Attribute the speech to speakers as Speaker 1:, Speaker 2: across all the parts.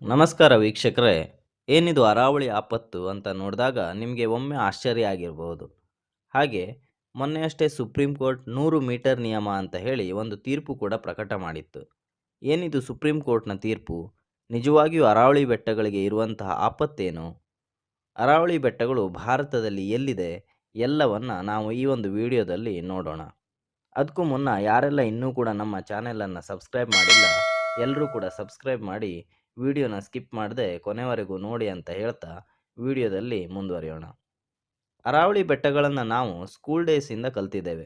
Speaker 1: ನಮಸ್ಕಾರ ವೀಕ್ಷಕರೇ. ಏನಿದು ಅರಾವಳಿ ಆಪತ್ತು ಅಂತ ನೋಡಿದಾಗ ನಿಮಗೆ ಒಮ್ಮೆ ಆಶ್ಚರ್ಯ ಆಗಿರಬಹುದು. ಹಾಗೆ ಮೊನ್ನೆಯಷ್ಟೇ ಸುಪ್ರೀಂ ಕೋರ್ಟ್ 100 ಮೀಟರ್ ನಿಯಮ ಅಂತ ಹೇಳಿ ಒಂದು ತೀರ್ಪು ಕೂಡ ಪ್ರಕಟ ಮಾಡಿತ್ತು. ಏನಿದು ಸುಪ್ರೀಂ ಕೋರ್ಟ್ನ ತೀರ್ಪು? ನಿಜವಾಗಿಯೂ ಅರಾವಳಿ ಬೆಟ್ಟಗಳಿಗೆ ಇರುವಂತಹ ಆಪತ್ತೇನು? ಅರಾವಳಿ ಬೆಟ್ಟಗಳು ಭಾರತದಲ್ಲಿ ಎಲ್ಲಿದೆ? ಎಲ್ಲವನ್ನ ನಾವು ಈ ಒಂದು ವಿಡಿಯೋದಲ್ಲಿ ನೋಡೋಣ. ಅದಕ್ಕೂ ಮುನ್ನ ಯಾರೆಲ್ಲ ಇನ್ನೂ ಕೂಡ ನಮ್ಮ ಚಾನೆಲನ್ನು ಸಬ್ಸ್ಕ್ರೈಬ್ ಮಾಡಿಲ್ಲ, ಎಲ್ಲರೂ ಕೂಡ ಸಬ್ಸ್ಕ್ರೈಬ್ ಮಾಡಿ ವಿಡಿಯೋನ ಸ್ಕಿಪ್ ಮಾಡದೆ ಕೊನೆವರೆಗೂ ನೋಡಿ ಅಂತ ಹೇಳ್ತಾ ವಿಡಿಯೋದಲ್ಲಿ ಮುಂದುವರಿಯೋಣ. ಅರಾವಳಿ ಬೆಟ್ಟಗಳನ್ನು ನಾವು ಸ್ಕೂಲ್ ಡೇಸಿಂದ ಕಲ್ತಿದ್ದೇವೆ.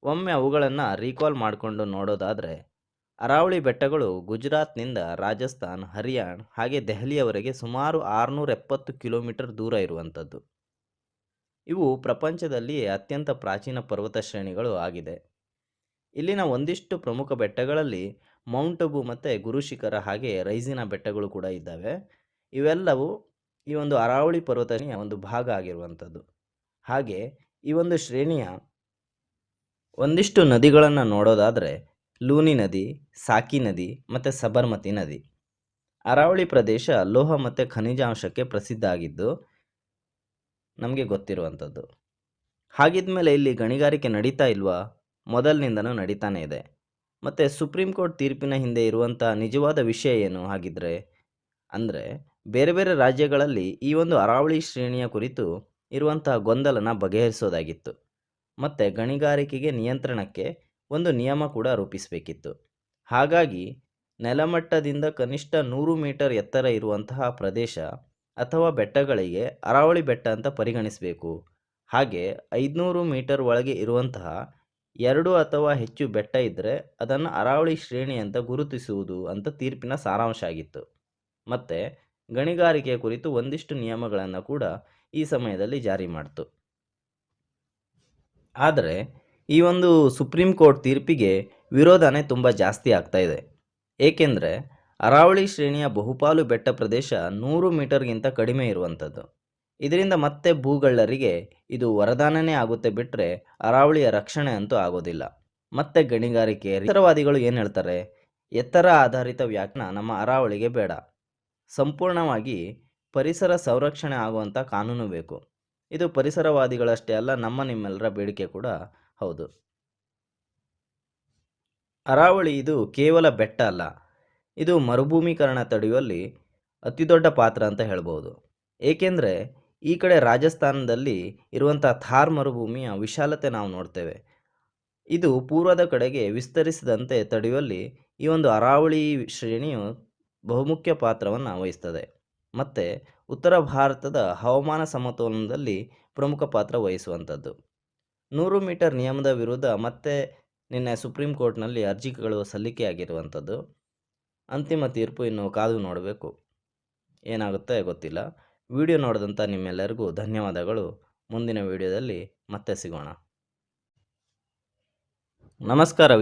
Speaker 1: ಒಮ್ಮೆ ಅವುಗಳನ್ನು ರೀಕಾಲ್ ಮಾಡಿಕೊಂಡು ನೋಡೋದಾದರೆ, ಅರಾವಳಿ ಬೆಟ್ಟಗಳು ಗುಜರಾತ್ನಿಂದ ರಾಜಸ್ಥಾನ್, ಹರಿಯಾಣ ಹಾಗೆ ದೆಹಲಿಯವರೆಗೆ ಸುಮಾರು 670 ಕಿಲೋಮೀಟರ್ ದೂರ ಇರುವಂಥದ್ದು. ಇವು ಪ್ರಪಂಚದಲ್ಲಿಯೇ ಅತ್ಯಂತ ಪ್ರಾಚೀನ ಪರ್ವತ ಶ್ರೇಣಿಗಳು ಆಗಿದೆ. ಇಲ್ಲಿನ ಒಂದಿಷ್ಟು ಪ್ರಮುಖ ಬೆಟ್ಟಗಳಲ್ಲಿ ಮೌಂಟ್ ಅಬು ಮತ್ತು ಗುರುಶಿಖರ ಹಾಗೆ ರೈಸಿನ ಬೆಟ್ಟಗಳು ಕೂಡ ಇದ್ದಾವೆ. ಇವೆಲ್ಲವೂ ಈ ಒಂದು ಅರಾವಳಿ ಪರ್ವತ ಶ್ರೇಣಿಯ ಒಂದು ಭಾಗ ಆಗಿರುವಂಥದ್ದು. ಹಾಗೆ ಈ ಒಂದು ಶ್ರೇಣಿಯ ಒಂದಿಷ್ಟು ನದಿಗಳನ್ನು ನೋಡೋದಾದರೆ ಲೂನಿ ನದಿ, ಸಾಕಿ ನದಿ ಮತ್ತು ಸಬರ್ಮತಿ ನದಿ. ಅರಾವಳಿ ಪ್ರದೇಶ ಲೋಹ ಮತ್ತು ಖನಿಜಾಂಶಕ್ಕೆ ಪ್ರಸಿದ್ಧ ಆಗಿದ್ದು ನಮಗೆ ಗೊತ್ತಿರುವಂಥದ್ದು. ಹಾಗಿದ್ಮೇಲೆ ಇಲ್ಲಿ ಗಣಿಗಾರಿಕೆ ನಡೀತಾ ಇಲ್ವಾ? ಮೊದಲಿನಿಂದನೂ ನಡೀತಾನೆ ಇದೆ. ಮತ್ತು ಸುಪ್ರೀಂ ಕೋರ್ಟ್ ತೀರ್ಪಿನ ಹಿಂದೆ ಇರುವಂಥ ನಿಜವಾದ ವಿಷಯ ಏನು ಹಾಗಿದ್ರೆ? ಅಂದರೆ ಬೇರೆ ಬೇರೆ ರಾಜ್ಯಗಳಲ್ಲಿ ಈ ಒಂದು ಅರಾವಳಿ ಶ್ರೇಣಿಯ ಕುರಿತು ಇರುವಂತಹ ಗೊಂದಲನ ಬಗೆಹರಿಸೋದಾಗಿತ್ತು. ಮತ್ತು ಗಣಿಗಾರಿಕೆಗೆ ನಿಯಂತ್ರಣಕ್ಕೆ ಒಂದು ನಿಯಮ ಕೂಡ ರೂಪಿಸಬೇಕಿತ್ತು. ಹಾಗಾಗಿ ನೆಲಮಟ್ಟದಿಂದ ಕನಿಷ್ಠ 100 ಮೀಟರ್ ಎತ್ತರ ಇರುವಂತಹ ಪ್ರದೇಶ ಅಥವಾ ಬೆಟ್ಟಗಳಿಗೆ ಅರಾವಳಿ ಬೆಟ್ಟ ಅಂತ ಪರಿಗಣಿಸಬೇಕು. ಹಾಗೆ 500 ಮೀಟರ್ ಒಳಗೆ ಇರುವಂತಹ 2 ಅಥವಾ ಹೆಚ್ಚು ಬೆಟ್ಟ ಇದ್ದರೆ ಅದನ್ನು ಅರಾವಳಿ ಶ್ರೇಣಿ ಅಂತ ಗುರುತಿಸುವುದು ಅಂತ ತೀರ್ಪಿನ ಸಾರಾಂಶ ಆಗಿತ್ತು. ಮತ್ತು ಗಣಿಗಾರಿಕೆಯ ಕುರಿತು ಒಂದಿಷ್ಟು ನಿಯಮಗಳನ್ನು ಕೂಡ ಈ ಸಮಯದಲ್ಲಿ ಜಾರಿ ಮಾಡಿತು. ಆದರೆ ಈ ಒಂದು ಸುಪ್ರೀಂ ಕೋರ್ಟ್ ತೀರ್ಪಿಗೆ ವಿರೋಧನೇ ತುಂಬ ಜಾಸ್ತಿ ಆಗ್ತಾ ಇದೆ. ಏಕೆಂದರೆ ಅರಾವಳಿ ಶ್ರೇಣಿಯ ಬಹುಪಾಲು ಬೆಟ್ಟ ಪ್ರದೇಶ 100 ಮೀಟರ್ಗಿಂತ ಕಡಿಮೆ ಇರುವಂಥದ್ದು. ಇದರಿಂದ ಮತ್ತೆ ಭೂಗಳ್ಳರಿಗೆ ಇದು ವರದಾನನೇ ಆಗುತ್ತೆ ಬಿಟ್ಟರೆ ಅರಾವಳಿಯ ರಕ್ಷಣೆ ಅಂತೂ ಆಗೋದಿಲ್ಲ. ಮತ್ತೆ ಗಣಿಗಾರಿಕೆ ಪರಿಸರವಾದಿಗಳು ಏನು ಹೇಳ್ತಾರೆ? ಎತ್ತರ ಆಧಾರಿತ ವ್ಯಾಖ್ಯಾನ ನಮ್ಮ ಅರಾವಳಿಗೆ ಬೇಡ. ಸಂಪೂರ್ಣವಾಗಿ ಪರಿಸರ ಸಂರಕ್ಷಣೆ ಆಗುವಂಥ ಕಾನೂನು ಬೇಕು. ಇದು ಪರಿಸರವಾದಿಗಳಷ್ಟೇ ಅಲ್ಲ, ನಿಮ್ಮೆಲ್ಲರ ಬೇಡಿಕೆ ಕೂಡ ಹೌದು. ಅರಾವಳಿ ಇದು ಕೇವಲ ಬೆಟ್ಟ ಅಲ್ಲ, ಇದು ಮರುಭೂಮೀಕರಣ ತಡೆಯುವಲ್ಲಿ ಅತಿದೊಡ್ಡ ಪಾತ್ರ ಅಂತ ಹೇಳ್ಬೋದು. ಏಕೆಂದರೆ ಈ ಕಡೆ ರಾಜಸ್ಥಾನದಲ್ಲಿ ಇರುವಂಥ ಥಾರ್ ಮರುಭೂಮಿಯ ವಿಶಾಲತೆ ನಾವು ನೋಡ್ತೇವೆ. ಇದು ಪೂರ್ವದ ಕಡೆಗೆ ವಿಸ್ತರಿಸದಂತೆ ತಡೆಯುವಲ್ಲಿ ಈ ಒಂದು ಅರಾವಳಿ ಶ್ರೇಣಿಯು ಬಹುಮುಖ್ಯ ಪಾತ್ರವನ್ನು ವಹಿಸ್ತದೆ. ಮತ್ತು ಉತ್ತರ ಭಾರತದ ಹವಾಮಾನ ಸಮತೋಲನದಲ್ಲಿ ಪ್ರಮುಖ ಪಾತ್ರ ವಹಿಸುವಂಥದ್ದು. 100 ಮೀಟರ್ ನಿಯಮದ ವಿರುದ್ಧ ಮತ್ತೆ ನಿನ್ನೆ ಸುಪ್ರೀಂ ಕೋರ್ಟ್ನಲ್ಲಿ ಅರ್ಜಿಗಳು ಸಲ್ಲಿಕೆಯಾಗಿರುವಂಥದ್ದು. ಅಂತಿಮ ತೀರ್ಪು ಇನ್ನು ಕಾದು ನೋಡಬೇಕು, ಏನಾಗುತ್ತೆ ಗೊತ್ತಿಲ್ಲ. ವಿಡಿಯೋ ನೋಡಿದಂಥ ನಿಮ್ಮೆಲ್ಲರಿಗೂ ಧನ್ಯವಾದಗಳು. ಮುಂದಿನ ವಿಡಿಯೋದಲ್ಲಿ ಮತ್ತೆ ಸಿಗೋಣ. ನಮಸ್ಕಾರ.